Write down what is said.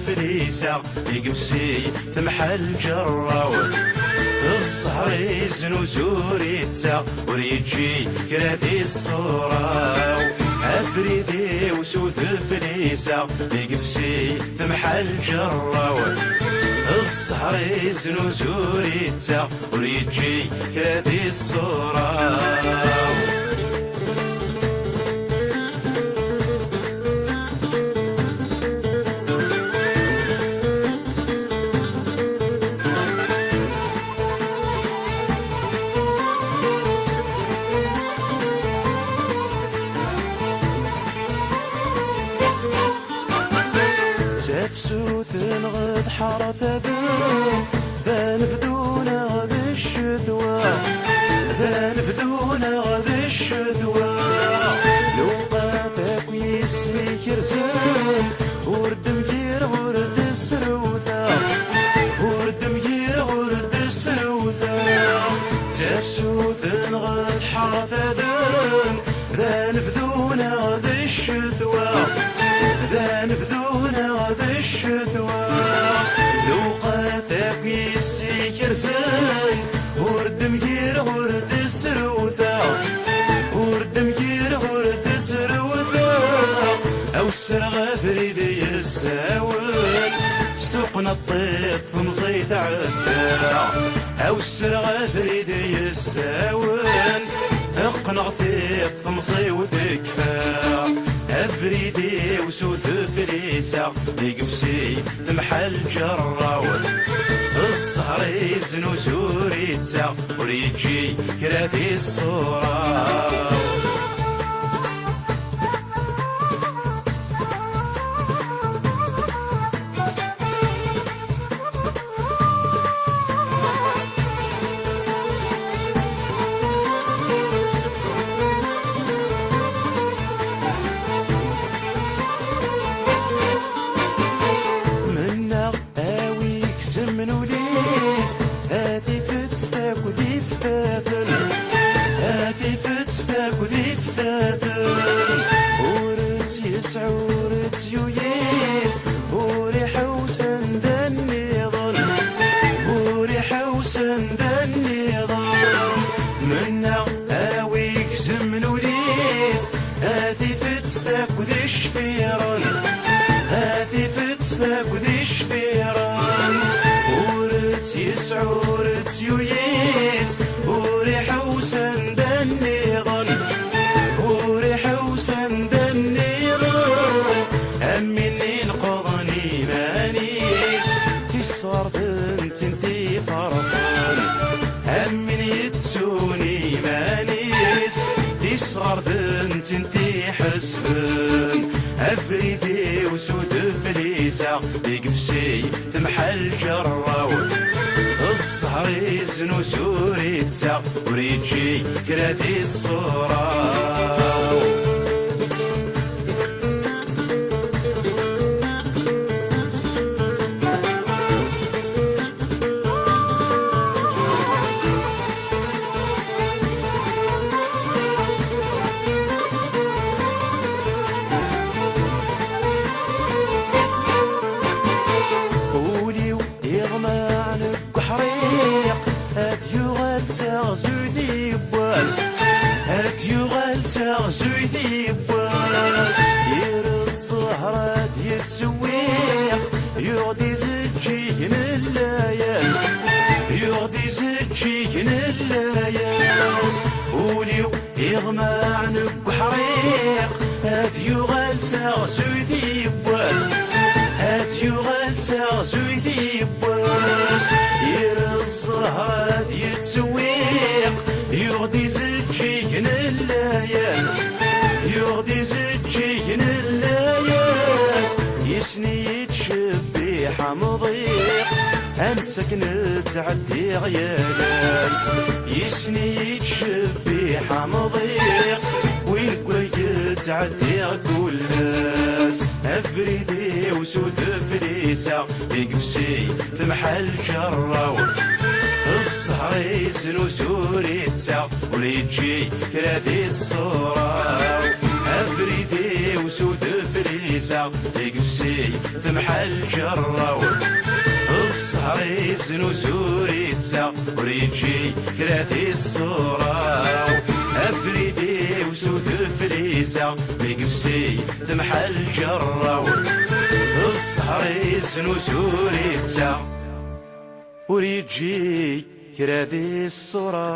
فليسة يقفسي تمحى الجراوي الزهر يزنو زوريتا وريجي كراتي الصورة أفريدي وسوث فليسة يقفسي تمحى الجراوي الزهر يزنو زوريتا وريجي كراتي الصورة تفسوث غد حرث ذا نفذون غد الشذوى ذا نفذون غد الشذوى لو قاثك ويسمي كرزان ورد مجير ورد السروثة ورد مجير ورد السروثة تفسوث غد حرث ذا نفذون غد الشذوى ذا نفذون غد الشذوى لو قاثك يسي كرزان ورد مجير ورد السروثة ورد مجير ورد السروثة أو السرغة فريدي الساول سوقنا الطيف مزيت عدا أو السرغة فريدي الساول اقنع ثيف مصي وتكفى أفريدي وسوث فليسة يقفسي تمحى الجراول الزهر يزنو زوريتا وريجي كراتي الصورة هاتي فتستاك وذي فتاثل هاتي فتستاك وذي فتاثل ورث يسع ورث يويس وري حوسن دني ظل وري حوسن دني ظل منا هاويك زمن وليس هاتي فتستاك وذي الشفيران هاتي فتستاك وذي الشفيران يسعورت يويس وريح وسندني ظل وريح وسندني ظل أمني القضني مانيس تسهر بنت انتي فرقان أمني التوني مانيس تسهر بنت انتي حسبان أفريدي وسود فليسة يقفسي تمحى الجراول الزهر يزنو زوريتا وريجي كراتي الصورة تغزوذي بواز أتيغال تغزوذي بواز ير الصهرات يتسويق يغدي زجيهن اللاياس يغدي زجيهن اللاياس وليو يغمى عنك حريق أتيغال تغزوذي بواز أتيغال تغزوذي بواز ير الصهرات يتسويق يغدي زجيهن اللاياس يغدي زجيهن اللاياس يسني يتشبي حمضيق أمسك نتعدي غيالاس يسني يتشبي حمضيق وين كوي تعدي كل ناس أفريدي وسوث فليسة يقفسي تمحى الجراول الزهر يزنو سوريتا وليجي كراتي الصورة أفريدي وسوث فليسة فليسة يقفسي تمحى الجراو الصهر يزنو زوريتا وريجي كراتي الصورة أفريدي وسوث فليسة يقفسي تمحى الجراو الصهر يزنو زوريتا وريجي كراتي الصورة